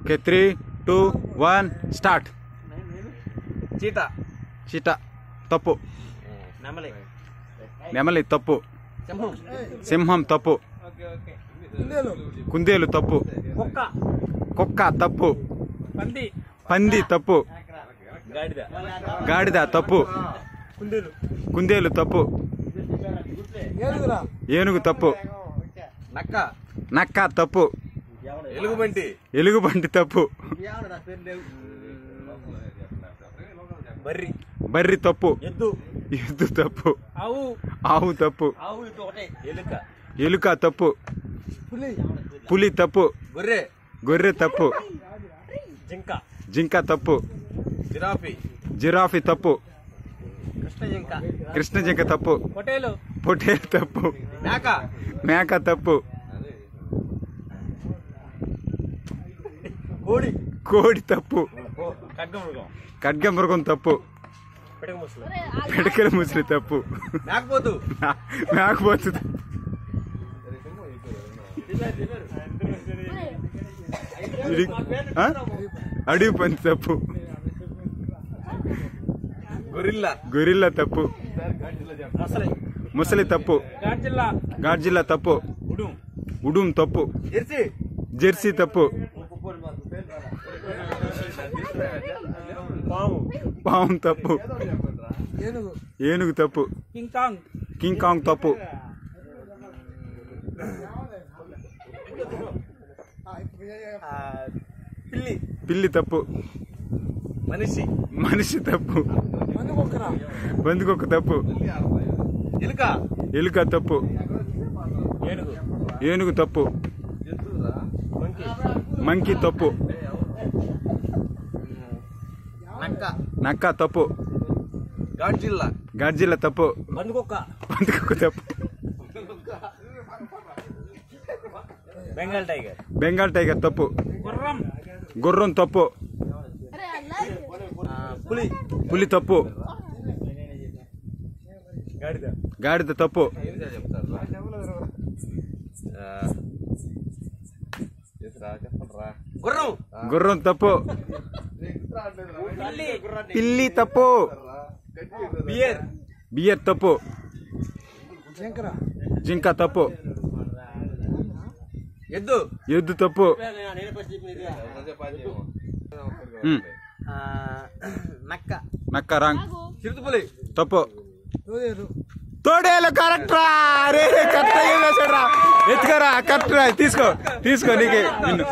Okay 3, 2, 1 start. చీటా. చీటా తప్పు. నెమలి తప్పు. సింహం తప్పు. కుందేలు తప్పు. కుక్క తప్పు. పంది తప్పు. గాడిద తప్పు. కుందేలు తప్పు. ఏనుగు తప్పు. నక్క తప్పు. ఎలుగుబంటి తప్పు. బర్రి తప్పు. ఎద్దు తప్పు. ఆవు తప్పు. ఎలుక తప్పు. పులి తప్పు. గొర్రె తప్పు. జింక తప్పు. జిరాఫీ తప్పు. కృష్ణ జింక తప్పు. పొటేలు తప్పు. మేక తప్పు. కోడి తప్పు. ఖడ్గమృగం తప్పు. పిడకల ముసలి తప్పు. మేకపోతు అడవి పంది తప్పు. గొరిల్లా తప్పు. ముసలి తప్పు. గాడ్జిల్లా తప్పు. ఉడుం తప్పు. జెర్సీ తప్పు. పాము తప్పు. ఏనుగు తప్పు. కింగ్ కాంగ్ తప్పు. పిల్లి తప్పు. మనిషి తప్పు. బందుకొక్క తప్పు. ఎలుక తప్పు. ఏనుగు తప్పు. మంకీ తప్పు. నక్క తప్పు. గాడ్జిల్లా తప్పు. బందుకొక్క తప్పు. బెంగాల్ టైగర్ తప్పు. గుర్రం తప్పు. పులి తప్పు. గాడిద తప్పు. గుర్రం తప్పు. పిల్లి తప్పు. బియర్ తప్పు. జింక తప్పు. ఎద్దు తప్పు. నక్క రాంగ్ తప్పు. తోడేలు కరెక్ట్ రా. అరే కరెక్ట్ రా. ఎత్తుకరా కరెక్ట్ రా. తీసుకో నీకే నిన్ను.